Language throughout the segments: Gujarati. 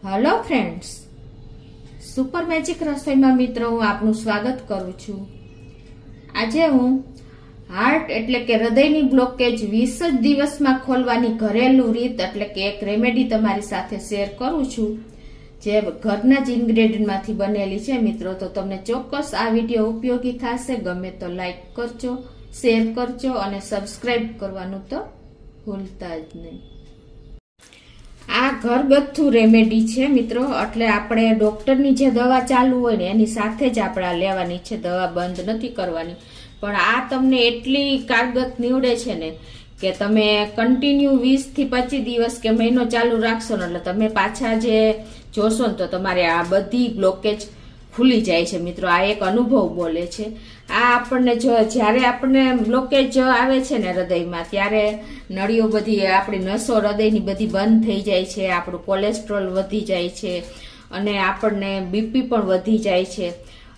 હેલો ફ્રેન્ડ્સ, સુપર મેજિક રસોઈમાં મિત્રો હું આપનું સ્વાગત કરું છું। આજે હું હાર્ટ એટલે કે હૃદયની બ્લોકેજ 20 જ દિવસમાં ખોલવાની ઘરેલું રીત એટલે કે એક રેમેડી તમારી સાથે શેર કરું છું, જે ઘરના જ ઇન્ગ્રેડિયન્ટમાંથી બનેલી છે મિત્રો। તો તમને ચોક્કસ આ વિડીયો ઉપયોગી થશે। ગમે તો લાઈક કરજો, શેર કરજો અને સબસ્ક્રાઇબ કરવાનું તો ભૂલતા જ નહીં। આ ઘરગથ્થુ રેમેડી છે મિત્રો, એટલે આપણે ડોક્ટરની જે દવા ચાલુ હોય ને એની સાથે જ આપણે આ લેવાની છે, દવા બંધ નથી કરવાની। પણ આ તમને એટલી કારગત નીવડે છે ને કે તમે કન્ટિન્યુ 20 થી 25 દિવસ કે મહિનો ચાલુ રાખશો ને એટલે તમે પાછા જે જોશો ને તો તમારે આ બધી બ્લોકેજ ખુલી જાય છે મિત્રો। આ એક અનુભવ બોલે છે। આ આપણને જો જ્યારે આપણને બ્લોકેજ આવે છે ને હૃદયમાં, ત્યારે નળીઓ બધી આપણી નસો હૃદયની બધી બંધ થઈ જાય છે, આપણું કોલેસ્ટ્રોલ વધી જાય છે અને આપણને બીપી પણ વધી જાય છે।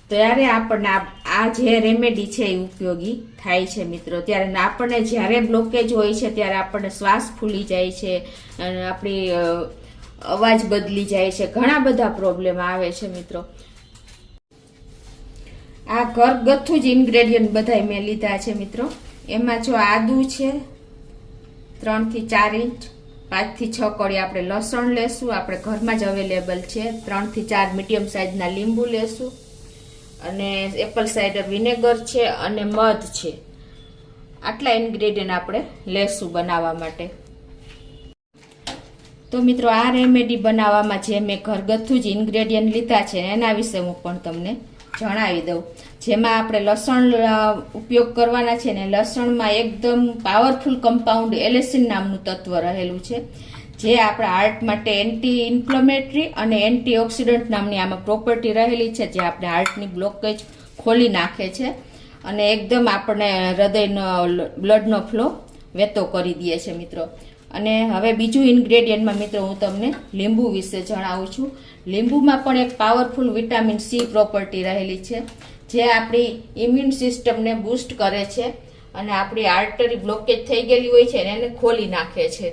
ત્યારે આપણને આ જે રેમેડી છે એ ઉપયોગી થાય છે મિત્રો। ત્યારે આપણને જ્યારે બ્લોકેજ હોય છે ત્યારે આપણને શ્વાસ ફૂલી જાય છે અને આપણી અવાજ બદલી જાય છે, ઘણા બધા પ્રોબ્લેમ આવે છે મિત્રો। આ ઘરગથ્થુ જ ઇન્ગ્રેડિયન્ટ બધા મેં લીધા છે મિત્રો। એમાં જો આદુ છે 3 થી 4 ઇંચ, 5 થી 6 કળી આપણે લસણ લેશું, આપણે ઘરમાં જ અવેલેબલ છે। 3 થી 4 મીડિયમ સાઇઝના લીંબુ લેશું અને એપલ સાઇડર વિનેગર છે અને મધ છે। આટલા ઇન્ગ્રેડિયન્ટ આપણે લેશું બનાવવા માટે। તો મિત્રો આ રેમેડી બનાવવામાં જે મેં ઘરગથ્થુ જ ઇન્ગ્રેડિયન્ટ લીધા છે એના વિશે હું પણ તમને જણાવી દઉં। જેમાં આપણે લસણ ઉપયોગ કરવાના છે ને, લસણમાં એકદમ પાવરફુલ કમ્પાઉન્ડ એલેસિન નામનું તત્વ રહેલું છે, જે આપણા હાર્ટ માટે એન્ટી ઇન્ફ્લેમેટરી અને એન્ટીઓક્સિડન્ટ નામની આમાં પ્રોપર્ટી રહેલી છે, જે આપણે હાર્ટની બ્લોકેજ ખોલી નાખે છે અને એકદમ આપણને હૃદયનો બ્લડનો ફ્લો વહેતો કરી દે છે મિત્રો। અને હવે બીજું ઇન્ગ્રેડિયન્ટમાં મિત્રો હું તમને લીંબુ વિશે જણાવું છું। લીંબુમાં પણ એક પાવરફુલ વિટામિન સી પ્રોપર્ટી રહેલી છે, જે આપણી ઇમ્યુન સિસ્ટમને બૂસ્ટ કરે છે અને આપણી આર્ટરી બ્લોકેજ થઈ ગયેલી હોય છે એને ખોલી નાખે છે।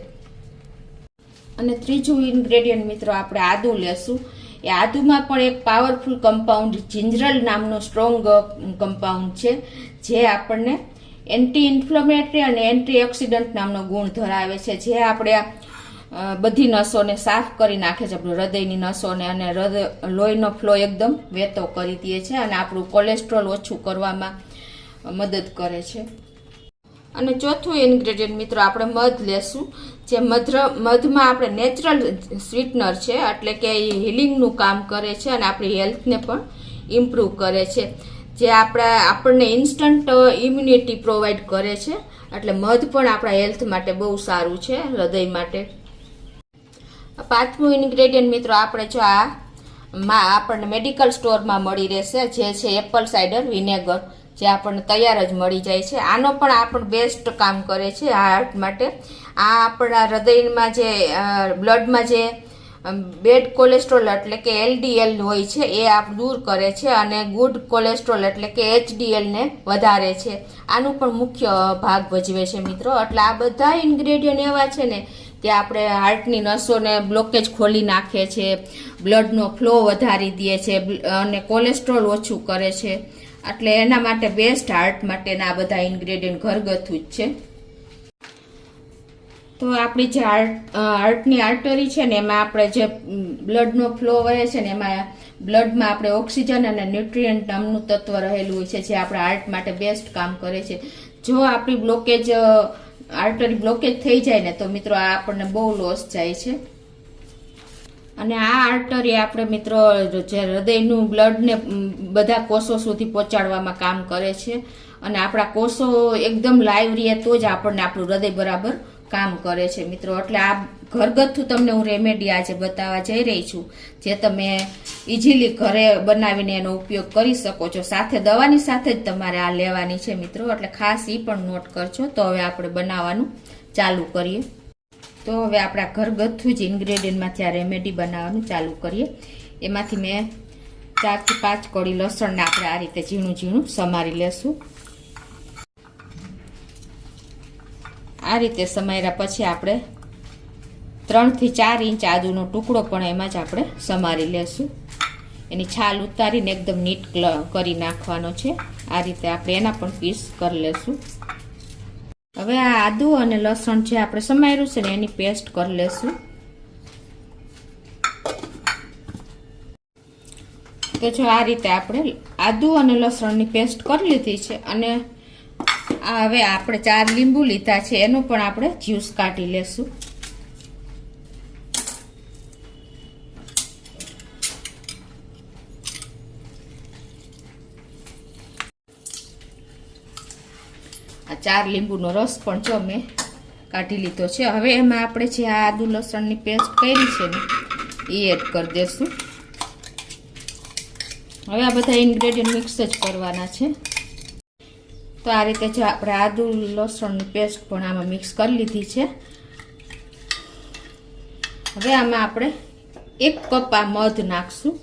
અને ત્રીજું ઇન્ગ્રેડિયન્ટ મિત્રો આપણે આદુ લેશું। એ આદુમાં પણ એક પાવરફુલ કમ્પાઉન્ડ જિંજરલ નામનો સ્ટ્રોંગ કમ્પાઉન્ડ છે, જે આપણને એન્ટી ઇન્ફ્લેમેટરી અને એન્ટીઓક્સિડન્ટ નામનો ગુણ ધરાવે છે, જે આપણે બધી નસોને સાફ કરી નાખે છે, આપણું હૃદયની નસોને, અને લોહીનો ફ્લો એકદમ વહેતો કરી દે છે અને આપણું કોલેસ્ટ્રોલ ઓછું કરવામાં મદદ કરે છે। અને ચોથું ઇન્ગ્રેડિયન્ટ મિત્રો આપણે મધ લેશું। જે મધમાં આપણે નેચરલ સ્વીટનર છે, એટલે કે એ હિલિંગનું કામ કરે છે અને આપણી હેલ્થને પણ ઇમ્પ્રૂવ કરે છે, જે આપણને ઇન્સ્ટન્ટ ઇમ્યુનિટી પ્રોવાઈડ કરે છે। એટલે મધ પણ આપણા હેલ્થ માટે બહુ સારું છે, હૃદય માટે। પાંચમું ઇન્ગ્રેડિયન્ટ મિત્રો આપણે જો આપણને મેડિકલ સ્ટોરમાં મળી રહેશે, જે છે એપલ સાઇડર વિનેગર, જે આપણને તૈયાર જ મળી જાય છે। આનો પણ આપણને બેસ્ટ કામ કરે છે હાર્ટ માટે। આ આપણા હૃદયમાં જે બ્લડમાં જે બેડ કોલેસ્ટ્રોલ એટલે કે એલડીએલ હોય છે એ દૂર કરે છે અને ગુડ કોલેસ્ટ્રોલ એટલે કે એચડીએલ ને વધારે છે। આનું પણ મુખ્ય ભાગ ભજવે છે મિત્રો। એટલે આ બધા ઇન્ગ્રેડિયન્ટ એવા છે ને કે આપણે હાર્ટની નસોને બ્લોકેજ ખોલી નાખે છે, બ્લડનો ફ્લો વધારી દે છે અને કોલેસ્ટ્રોલ ઓછું કરે છે। એટલે એના માટે બેસ્ટ હાર્ટ માટેના આ બધા ઇન્ગ્રેડિયન્ટ ઘરગથ્થુ જ છે। તો આપણી જે હાર્ટની આર્ટરી છે ને એમાં આપણે જે બ્લડનો ફ્લો વહે છે ને એમાં બ્લડમાં આપણે ઓક્સિજન અને ન્યુટ્રિયન્ટ નામનું તત્વ રહેલું હોય છે, જે આપણા હાર્ટ માટે બેસ્ટ કામ કરે છે। જો આપણી આર્ટરી બ્લોકેજ થઈ જાય ને તો મિત્રો આ આપણને બહુ લોસ જાય છે। અને આ આર્ટરી આપણે મિત્રો જે હૃદયનું બ્લડને બધા કોષો સુધી પહોંચાડવામાં કામ કરે છે અને આપણા કોષો એકદમ લાઈવ રહે તો જ આપણને આપણું હૃદય બરાબર કામ કરે છે મિત્રો। એટલે આ ઘરગથ્થુ તમને હું રેમેડી આજે બતાવવા જઈ રહી છું, જે તમે ઇઝીલી ઘરે બનાવીને એનો ઉપયોગ કરી શકો છો। સાથે દવાની સાથે જ તમારે આ લેવાની છે મિત્રો, એટલે ખાસ એ પણ નોટ કરજો। તો હવે આપણે બનાવવાનું ચાલુ કરીએ। તો હવે આપણા ઘરગથ્થુ જ ઇન્ગ્રેડિયન્ટમાંથી આ રેમેડી બનાવવાનું ચાલુ કરીએ। એમાંથી મેં 4 થી 5 કળી લસણને આપણે આ રીતે ઝીણું ઝીણું સમારી લેશું। આ રીતે સમાર્યા પછી આપણે 3 થી 4 ઇંચ આદુનો ટુકડો પણ એમાં જ આપણે સમારી લેશું. એની છાલ ઉતારીને એકદમ નીટ કરી નાખવાનો છે. આ રીતે આપણે એના પણ પીસ કરી લેશું. હવે આ આદુ અને લસણ જે આપણે સમાર્યું છે ને એની પેસ્ટ કરી લેશું. તો જો આ રીતે આપણે આદુ અને લસણની પેસ્ટ કરી લીધી છે અને હવે આપણે 4 લીંબુ લીધા છે એનું પણ આપણે જ્યુસ કાઢી લેશું. આ 4 લીંબુનો રસ પણ જો મેં કાઢી લીધો છે. હવે એમાં આપણે જે આ આદુ લસણની પેસ્ટ કરી છે ને એ એડ કરી દેશું. હવે આ બધા ઇન્ગ્રેડિયન્ટ મિક્સ જ કરવાના છે. તો આ રીતે જો આપણે આદુ લસણની પેસ્ટ પણ આમાં મિક્સ કરી લીધી છે. હવે આમાં આપણે 1 કપ આ મધ નાખશું.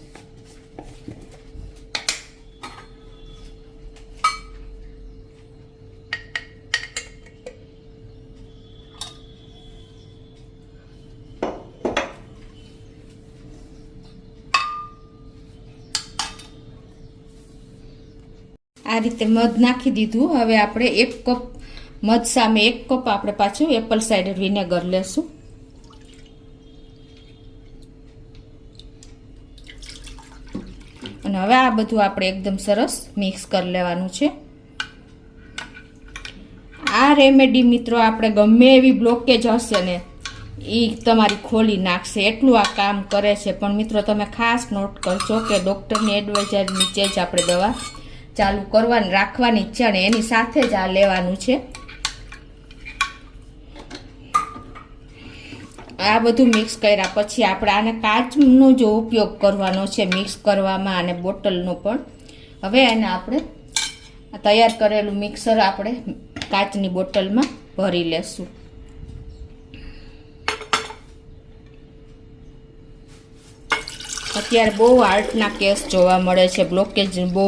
આ રીતે મધ નાખી દીધું. હવે આપણે 1 કપ મધ સામે 1 કપ આપણે પાછું એપલ સાઇડર વિનેગર લેશું. અને હવે આ બધું આપણે એકદમ સરસ મિક્સ કરી લેવાનું છે. આ રેમેડી મિત્રો આપણે ગમે એવી બ્લોકેજ હશે ને એ તમારી ખોલી નાખશે, એટલું આ કામ કરે છે. પણ મિત્રો તમે ખાસ નોટ કરજો કે ડૉક્ટરની એડવાઇઝર નીચે જ આપણે દવા ચાલુ કરવાની રાખવાની છે અને એની સાથે જ આ લેવાનું છે. આ બધું મિક્સ કર્યા પછી આપણે આને કાચનો જો ઉપયોગ કરવાનો છે મિક્સ કરવામાં અને બોટલનો પણ. હવે એને આપણે તૈયાર કરેલું મિક્સર આપણે કાચની બોટલમાં ભરી લેશું. અત્યારે બહુ હાર્ટના કેસ જોવા મળે છે, બ્લોકેજ બહુ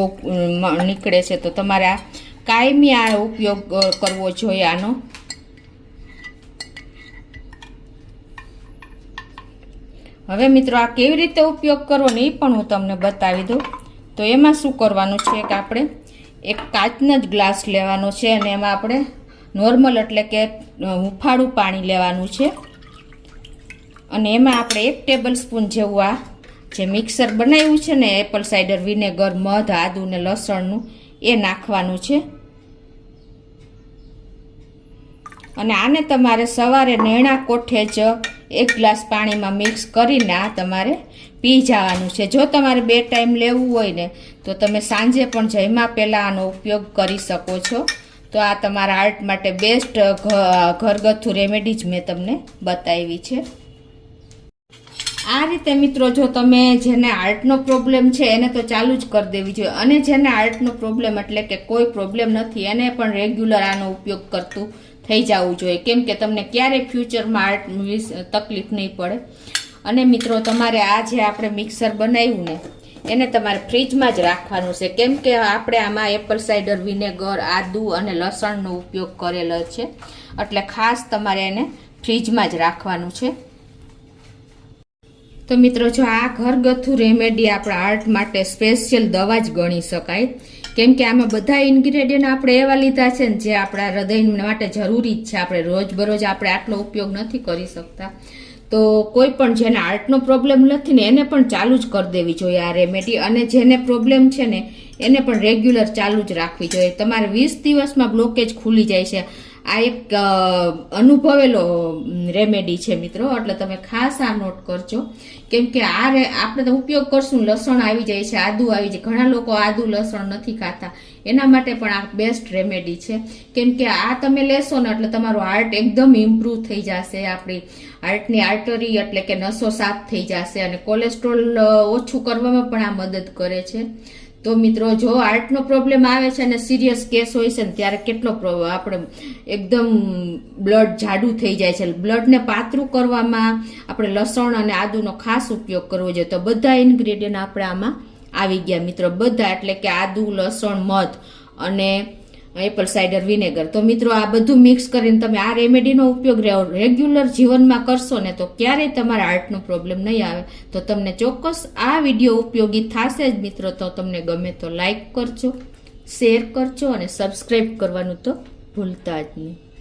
નીકળે છે. તો તમારે આ કાયમી આ ઉપયોગ કરવો જોઈએ આનો. હવે મિત્રો આ કેવી રીતે ઉપયોગ કરવો ને એ પણ હું તમને બતાવી દઉં. તો એમાં શું કરવાનું છે કે આપણે એક કાચનો જ ગ્લાસ લેવાનો છે અને એમાં આપણે નોર્મલ એટલે કે હુંફાળું પાણી લેવાનું છે અને એમાં આપણે 1 ટેબલ સ્પૂન જેવું આ જે મિક્સર બનાવ્યું છે ને એપલ સાઇડર વિનેગર, મધ, આદુ ને લસણનું એ નાખવાનું છે. અને આને તમારે સવારે નેણા કોઠે જ 1 ગ્લાસ પાણીમાં મિક્સ કરીને આ તમારે પી જવાનું છે. જો તમારે 2 ટાઈમ લેવું હોય ને તો તમે સાંજે પણ જમ્યા પહેલાં આનો ઉપયોગ કરી શકો છો. તો આ તમારા હાર્ટ માટે બેસ્ટ ઘરગથ્થુ રેમેડી જ મેં તમને બતાવી છે. આ રીતે મિત્રો જો તમે જેને હાર્ટનો પ્રોબ્લેમ છે એને તો ચાલુ જ કરી દેવી જોઈએ અને જેને હાર્ટનો પ્રોબ્લેમ એટલે કે કોઈ પ્રોબ્લેમ નથી એને પણ રેગ્યુલર આનો ઉપયોગ કરતું થઈ જવું જોઈએ, કેમ કે તમને ક્યારેય ફ્યુચરમાં હાર્ટ તકલીફ નહીં પડે. અને મિત્રો તમારે આ જે આપણે મિક્સર બનાવ્યું ને એને તમારે ફ્રીજમાં જ રાખવાનું છે, કેમ કે આપણે આમાં એપલ સાઇડર વિનેગર, આદુ અને લસણનો ઉપયોગ કરેલો છે એટલે ખાસ તમારે એને ફ્રીજમાં જ રાખવાનું છે. તો મિત્રો જો આ ઘરગથ્થુ રેમેડી આપણા હાર્ટ માટે સ્પેશિયલ દવા જ ગણી શકાય, કેમ કે આમાં બધા ઇન્ગ્રેડિયન્ટ આપણે એવા લીધા છે ને જે આપણા હૃદય માટે જરૂરી જ છે. આપણે રોજબરોજ આપણે આટલો ઉપયોગ નથી કરી શકતા. તો કોઈ પણ જેને હાર્ટનો પ્રોબ્લેમ નથી ને એને પણ ચાલુ જ કરી દેવી જોઈએ આ રેમેડી. અને જેને પ્રોબ્લેમ છે ને એને પણ રેગ્યુલર ચાલુ જ રાખવી જોઈએ. તમારે 20 દિવસમાં બ્લોકેજ ખુલી જાય છે. આ એક અનુભવેલો રેમેડી છે મિત્રો, એટલે તમે ખાસ આ નોટ કરજો. કેમ કે આ આપણે તો ઉપયોગ કરશું, લસણ આવી જાય છે, આદુ આવી જાય. ઘણા લોકો આદુ લસણ નથી ખાતા, એના માટે પણ આ બેસ્ટ રેમેડી છે. કેમ કે આ તમે લેશો ને એટલે તમારું હાર્ટ એકદમ ઇમ્પ્રૂવ થઈ જશે. આપણી હાર્ટની આર્ટરી એટલે કે નસો સાફ થઈ જશે અને કોલેસ્ટ્રોલ ઓછું કરવામાં પણ આ મદદ કરે છે. તો મિત્રો જો હાર્ટનો પ્રોબ્લેમ આવે છે અને સિરિયસ કેસ હોય છે ને ત્યારે કેટલો આપણે એકદમ બ્લડ જાડું થઈ જાય છે. બ્લડને પાતળું કરવામાં આપણે લસણ અને આદુનો ખાસ ઉપયોગ કરવો જોઈએ. તો બધા ઇન્ગ્રેડિયન્ટ આપણે આમાં આવી ગયા મિત્રો, બધા એટલે કે આદુ, લસણ, મધ અને એપલ સાઇડર વિનેગર. તો મિત્રો આ બધું મિક્સ કરીને તમે આ રેમેડીનો ઉપયોગ રેગ્યુલર જીવનમાં કરશો ને તો ક્યારેય તમારા હાર્ટનો પ્રોબ્લેમ નહીં આવે. તો તમને ચોક્કસ આ વિડીયો ઉપયોગી થશે જ મિત્રો. તો તમને ગમે તો લાઈક કરજો, શેર કરજો અને સબસ્ક્રાઈબ કરવાનું તો ભૂલતા જ નહીં.